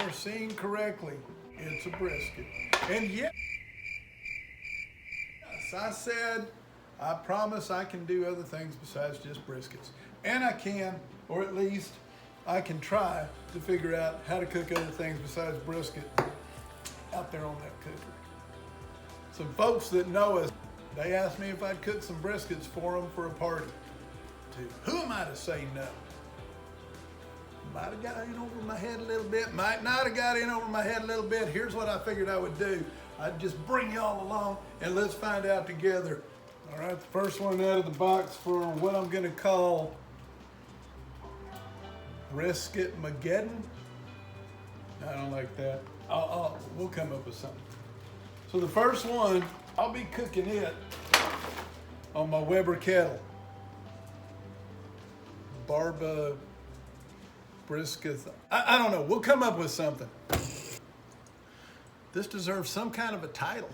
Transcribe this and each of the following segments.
are seeing correctly. It's a brisket. And yes, I said, I promise I can do other things besides just briskets. And I can, or at least I can try to figure out how to cook other things besides brisket out there on that cooker. Some folks that know us, they asked me if I'd cook some briskets for them for a party. Who am I to say no? Might have got in over my head a little bit, might not have got in over my head a little bit. Here's what I figured I would do. I'd just bring y'all along and let's find out together. All right, the first one out of the box for what I'm gonna call Brisket Mageddon. I don't like that. We'll come up with something. So the first one, I'll be cooking it on my Weber kettle. Barba brisket. I don't know. We'll come up with something. This deserves some kind of a title.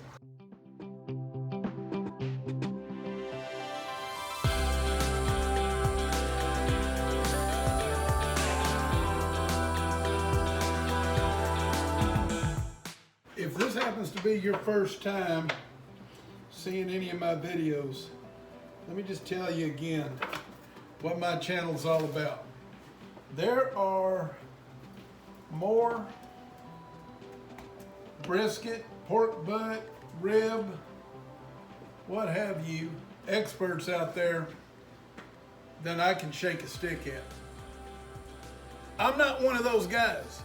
If this happens to be your first time seeing any of my videos, let me just tell you again what my channel's all about. There are more brisket, pork butt, rib, what have you, experts out there than I can shake a stick at. I'm not one of those guys.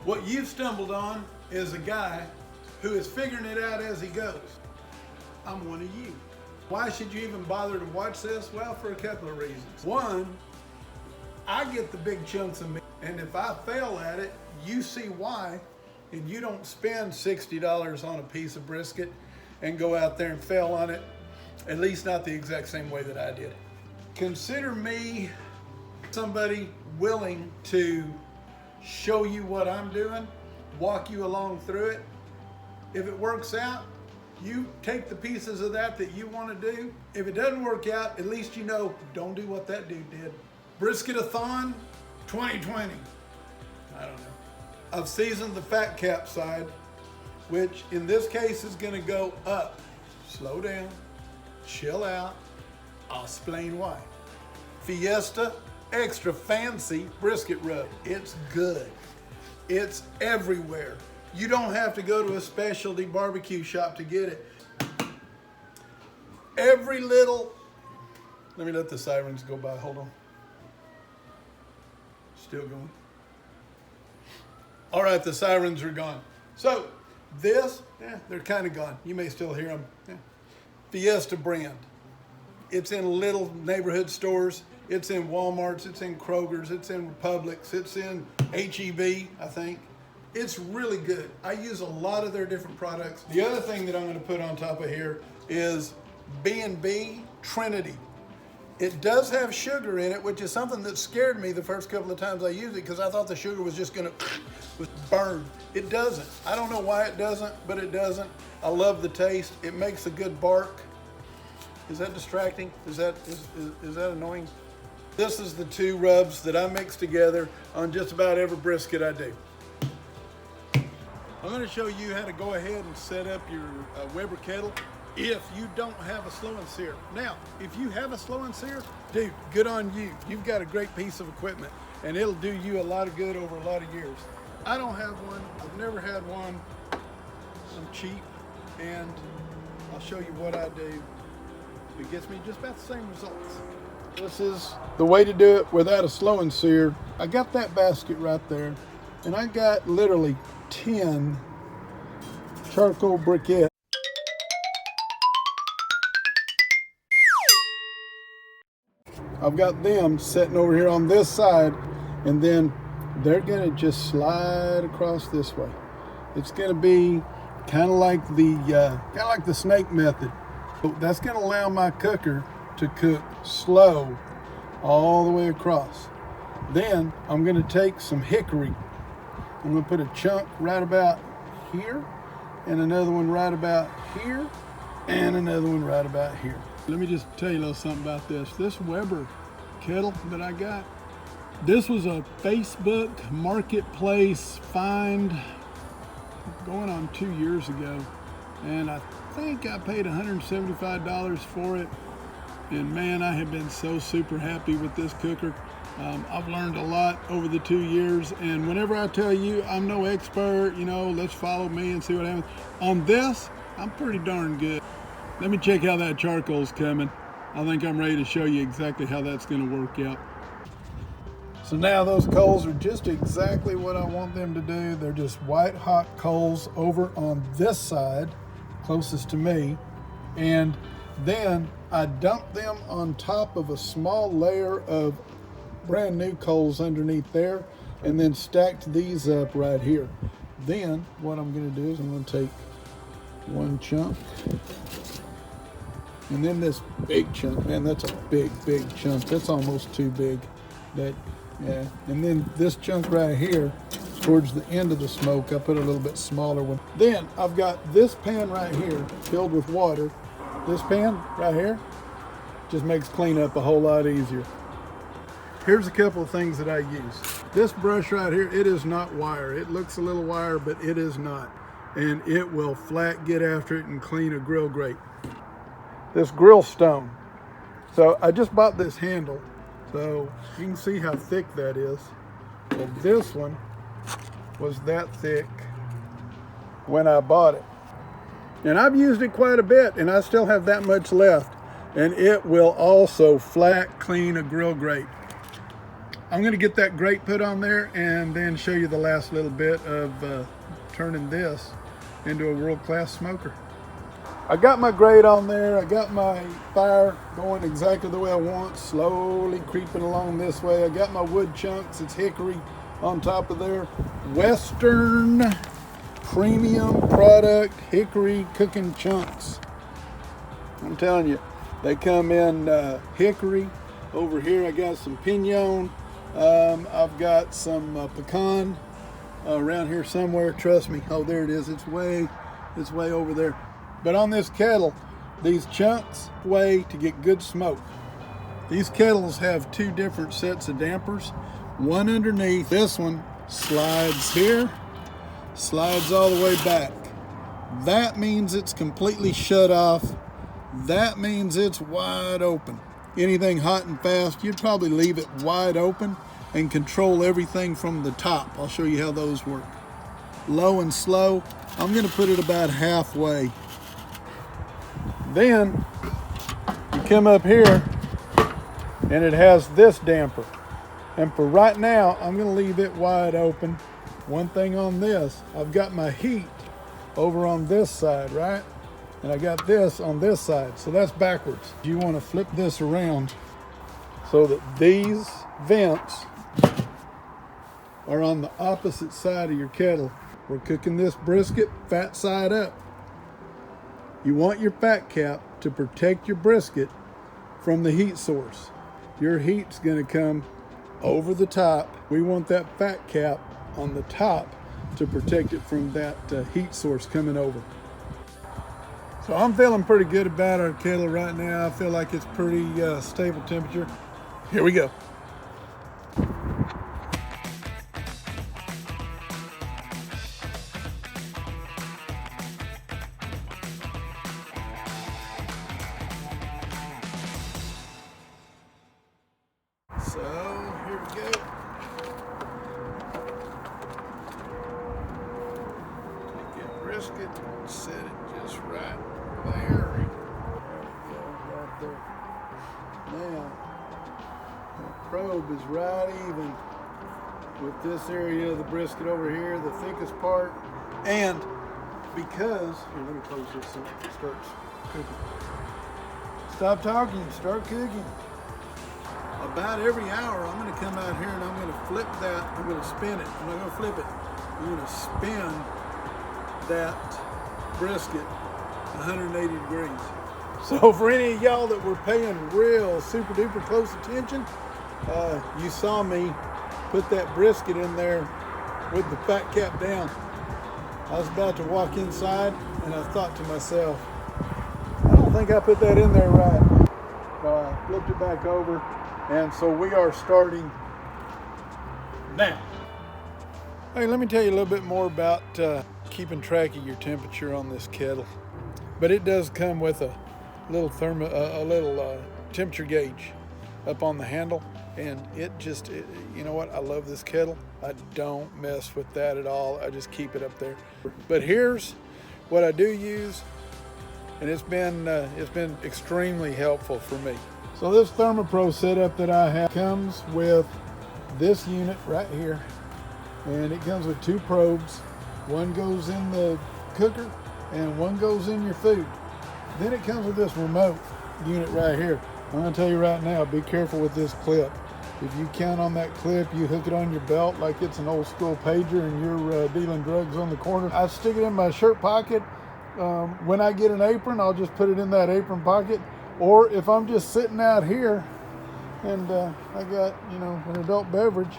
What you've stumbled on is a guy who is figuring it out as he goes. I'm one of you. Why should you even bother to watch this? Well, for a couple of reasons. One, I get the big chunks of meat, and if I fail at it, you see why, and you don't spend $60 on a piece of brisket and go out there and fail on it, at least not the exact same way that I did it. Consider me somebody willing to show you what I'm doing, walk you along through it. If it works out, you take the pieces of that you want to do. If it doesn't work out, at least you know, don't do what that dude did. Brisket-a-thon 2020. I don't know. I've seasoned the fat cap side, which in this case is gonna go up. Slow down, chill out. I'll explain why. Fiesta extra fancy brisket rub. It's good. It's everywhere. You don't have to go to a specialty barbecue shop to get it. Every little, let me let the sirens go by, hold on. Still going. All right, the sirens are gone. So this, they're kind of gone. You may still hear them. Fiesta brand. It's in little neighborhood stores. It's in Walmart's, it's in Kroger's, it's in Publix, it's in H-E-B, I think. It's really good. I use a lot of their different products. The other thing that I'm going to put on top of here is B&B Trinity. It does have sugar in it, which is something that scared me the first couple of times I used it because I thought the sugar was just going to burn. It doesn't. I don't know why it doesn't, but it doesn't. I love the taste. It makes a good bark. Is that distracting? Is that annoying? This is the two rubs that I mix together on just about every brisket I do. I'm going to show you how to go ahead and set up your Weber kettle if you don't have a slow and sear. Now, if you have a slow and sear, dude, good on you. You've got a great piece of equipment and it'll do you a lot of good over a lot of years. I don't have one. I've never had one. I'm cheap and I'll show you what I do. It gets me just about the same results. This is the way to do it without a slow and sear. I got that basket right there and I got literally 10 charcoal briquettes. I've got them sitting over here on this side, and then they're gonna just slide across this way. It's gonna be kind of like the snake method. That's gonna allow my cooker to cook slow all the way across. Then I'm gonna take some hickory. I'm gonna put a chunk right about here, and another one right about here, and another one right about here. Let me just tell you a little something about this. This Weber kettle that I got, This was a Facebook marketplace find going on 2 years ago, and I think I paid $175 for it. And man, I have been so super happy with this cooker. I've learned a lot over the 2 years, and whenever I tell you I'm no expert, you know, let's follow me and see what happens. On this, I'm pretty darn good. Let me check how that charcoal's coming. I think I'm ready to show you exactly how that's gonna work out. So now those coals are just exactly what I want them to do. They're just white hot coals over on this side, closest to me. And then I dump them on top of a small layer of brand new coals underneath there, and then stacked these up right here. Then what I'm gonna do is I'm gonna take one chunk, and then this big chunk. Man, that's a big chunk. That's almost too big. Yeah. And then this chunk right here, towards the end of the smoke, I put a little bit smaller one. Then I've got this pan right here filled with water. This pan right here just makes cleanup a whole lot easier. Here's a couple of things that I use. This brush right here, it is not wire. It looks a little wire, but it is not. And it will flat get after it and clean a grill grate. This grill stone. So I just bought this handle, so you can see how thick that is. Well, this one was that thick when I bought it. And I've used it quite a bit, and I still have that much left. And it will also flat clean a grill grate. I'm gonna get that grate put on there and then show you the last little bit of turning this into a world-class smoker. I got my grate on there. I got my fire going exactly the way I want, slowly creeping along this way. I got my wood chunks. It's hickory on top of there. Western premium product hickory cooking chunks. I'm telling you, they come in hickory. Over here I got some pinon. I've got some pecan around here somewhere. Trust me. Oh, there it is. It's way over there. But on this kettle, these chunks weigh to get good smoke. These kettles have two different sets of dampers. One underneath. This one slides here, slides all the way back. That means it's completely shut off. That means it's wide open. Anything hot and fast, you'd probably leave it wide open and control everything from the top. I'll show you how those work. Low and slow, I'm gonna put it about halfway. Then you come up here and it has this damper. And for right now, I'm gonna leave it wide open. One thing on this, I've got my heat over on this side, right? And I got this on this side, so that's backwards. You wanna flip this around so that these vents are on the opposite side of your kettle. We're cooking this brisket fat side up. You want your fat cap to protect your brisket from the heat source. Your heat's gonna come over the top. We want that fat cap on the top to protect it from that heat source coming over. So I'm feeling pretty good about our kettle right now. I feel like it's pretty stable temperature. Here we go. So here we go. Take that brisket, set it just right there. Right there. Now, the probe is right even with this area of the brisket over here, the thickest part. And because, here, let me close this so it starts cooking. Stop talking, start cooking. About every hour, I'm gonna come out here and I'm gonna flip that, I'm gonna spin it. I'm not gonna flip it. I'm gonna spin that brisket 180 degrees. So for any of y'all that were paying real super duper close attention, you saw me put that brisket in there with the fat cap down. I was about to walk inside and I thought to myself, I don't think I put that in there right. So I flipped it back over. And so we are starting now. Hey, let me tell you a little bit more about keeping track of your temperature on this kettle. But it does come with a little temperature gauge up on the handle, and you know what? I love this kettle. I don't mess with that at all. I just keep it up there. But here's what I do use, and it's been extremely helpful for me. So this ThermoPro setup that I have comes with this unit right here, and it comes with 2 probes. One goes in the cooker and one goes in your food. Then it comes with this remote unit right here. I'm gonna tell you right now, be careful with this clip. If you count on that clip, you hook it on your belt like it's an old school pager and you're dealing drugs on the corner. I stick it in my shirt pocket. When I get an apron, I'll just put it in that apron pocket. Or if I'm just sitting out here and I got, you know, an adult beverage,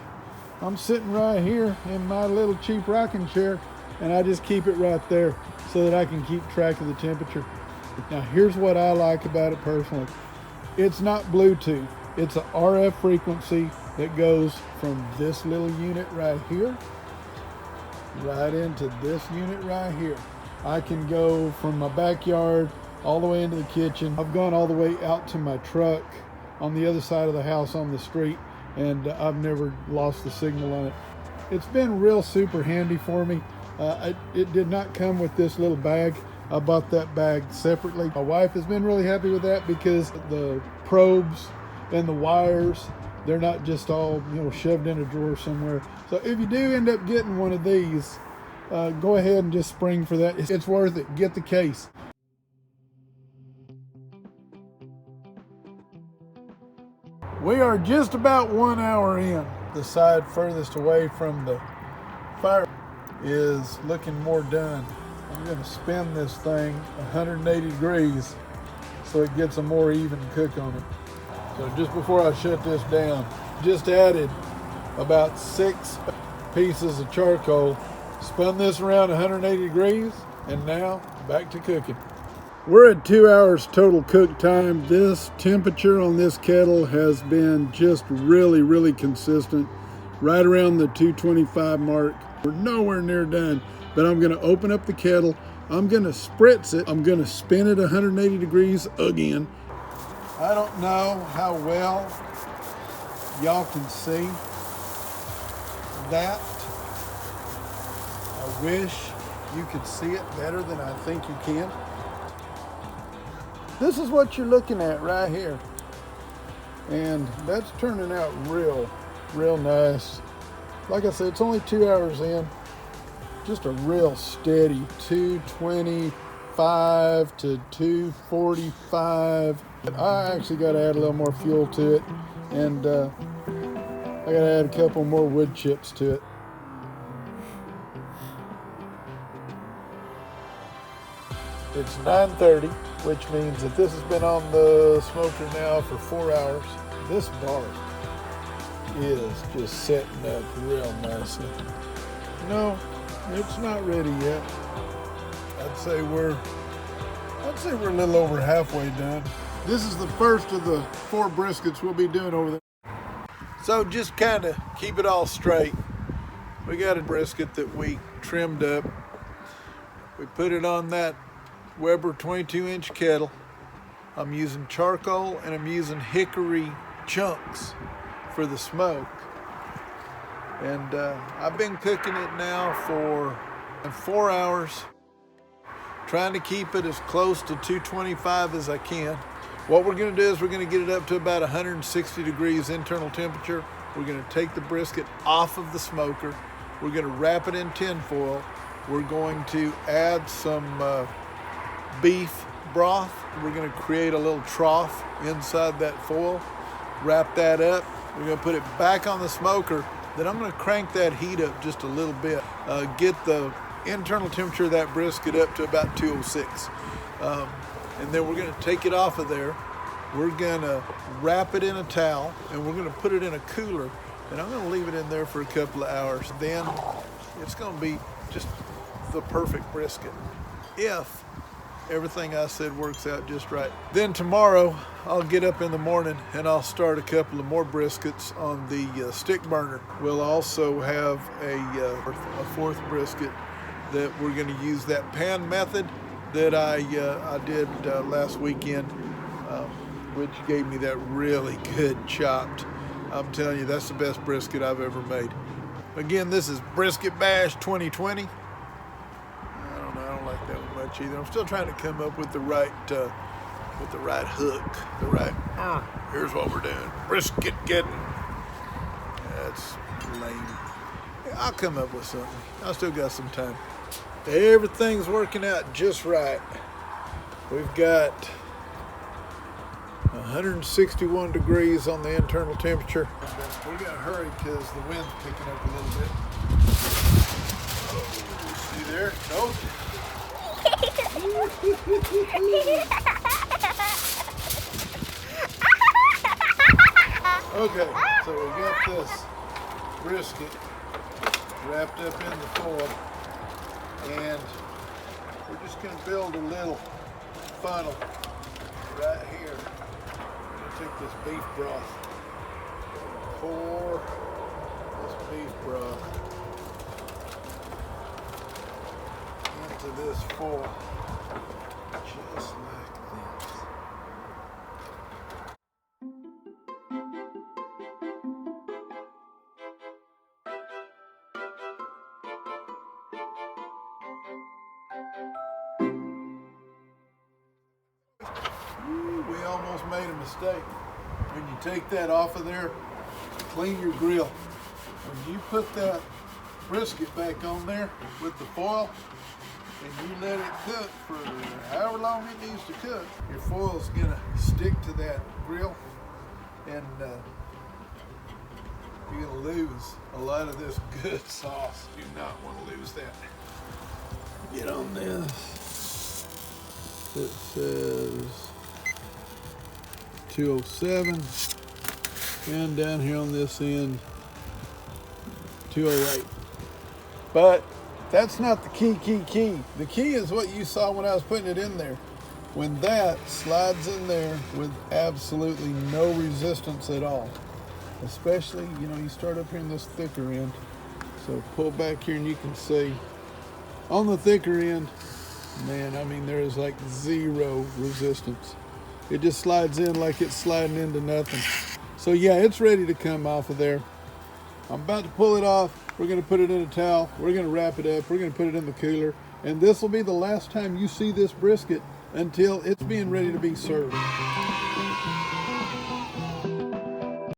I'm sitting right here in my little cheap rocking chair, and I just keep it right there so that I can keep track of the temperature. Now here's what I like about it personally. It's not Bluetooth. It's an RF frequency that goes from this little unit right here right into this unit right here. I can go from my backyard all the way into the kitchen. I've gone all the way out to my truck on the other side of the house on the street, and I've never lost the signal on it. It's been real super handy for me. It did not come with this little bag. I bought that bag separately. My wife has been really happy with that because the probes and the wires, they're not just all, you know, shoved in a drawer somewhere. So if you do end up getting one of these, go ahead and just spring for that. It's worth it. Get the case. We are just about 1 hour in. The side furthest away from the fire is looking more done. I'm going to spin this thing 180 degrees so it gets a more even cook on it. So just before I shut this down, just added about 6 pieces of charcoal, spun this around 180 degrees, and now back to cooking. We're at 2 hours total cook time. This temperature on this kettle has been just really, really consistent, right around the 225 mark. We're nowhere near done, but I'm gonna open up the kettle. I'm gonna spritz it. I'm gonna spin it 180 degrees again. I don't know how well y'all can see that. I wish you could see it better than I think you can. This is what you're looking at right here. And that's turning out real nice. Like I said, it's only 2 hours in. Just a real steady 225 to 245. I actually got to add a little more fuel to it. And I got to add a couple more wood chips to it. It's 9:30, which means that this has been on the smoker now for 4 hours. This bark is just setting up real nicely. No, it's not ready yet. I'd say we're a little over halfway done. This is the first of the 4 briskets we'll be doing over there. So just kind of keep it all straight. We got a brisket that we trimmed up. We put it on that Weber 22-inch kettle. I'm using charcoal and I'm using hickory chunks for the smoke. And I've been cooking it now for 4 hours, trying to keep it as close to 225 as I can. What we're going to do is we're going to get it up to about 160 degrees internal temperature. We're going to take the brisket off of the smoker. We're going to wrap it in tin foil. We're going to add some beef broth. We're going to create a little trough inside that foil, wrap that up. We're going to put it back on the smoker. Then I'm going to crank that heat up just a little bit, get the internal temperature of that brisket up to about 206. And then we're going to take it off of there. We're going to wrap it in a towel, and we're going to put it in a cooler, and I'm going to leave it in there for a couple of hours. Then it's going to be just the perfect brisket. If everything I said works out just right. Then tomorrow, I'll get up in the morning and I'll start a couple of more briskets on the stick burner. We'll also have a fourth brisket that we're going to use that pan method that I did last weekend, which gave me that really good chopped. I'm telling you, that's the best brisket I've ever made. Again, this is Brisket Bash 2020. I don't like that one much either. I'm still trying to come up with the right hook, the right. Here's what we're doing: brisket getting. That's lame. Yeah, I'll come up with something. I still got some time. Everything's working out just right. We've got 161 degrees on the internal temperature. We got to hurry because the wind's picking up a little bit. Oh, see there? Nope. Okay, so we got this brisket wrapped up in the foil, and we're just going to build a little funnel right here. I'm going to take this beef broth, pour this beef broth into this foil, just like this. We almost made a mistake. When you take that off of there, clean your grill. When you put that brisket back on there with the foil and you let it cook for however long it needs to cook, your foil's gonna stick to that grill, and you're gonna lose a lot of this good sauce. Do not want to lose that. Get on this. It says 207, and down here on this end 208. But that's not the key. The key is what you saw when I was putting it in there. When that slides in there with absolutely no resistance at all, especially, you start up here in this thicker end. So pull back here and you can see on the thicker end, man, I mean, there is like zero resistance. It just slides in like it's sliding into nothing. So yeah, it's ready to come off of there. I'm about to pull it off. We're gonna put it in a towel. We're gonna wrap it up. We're gonna put it in the cooler. And this will be the last time you see this brisket until it's being ready to be served.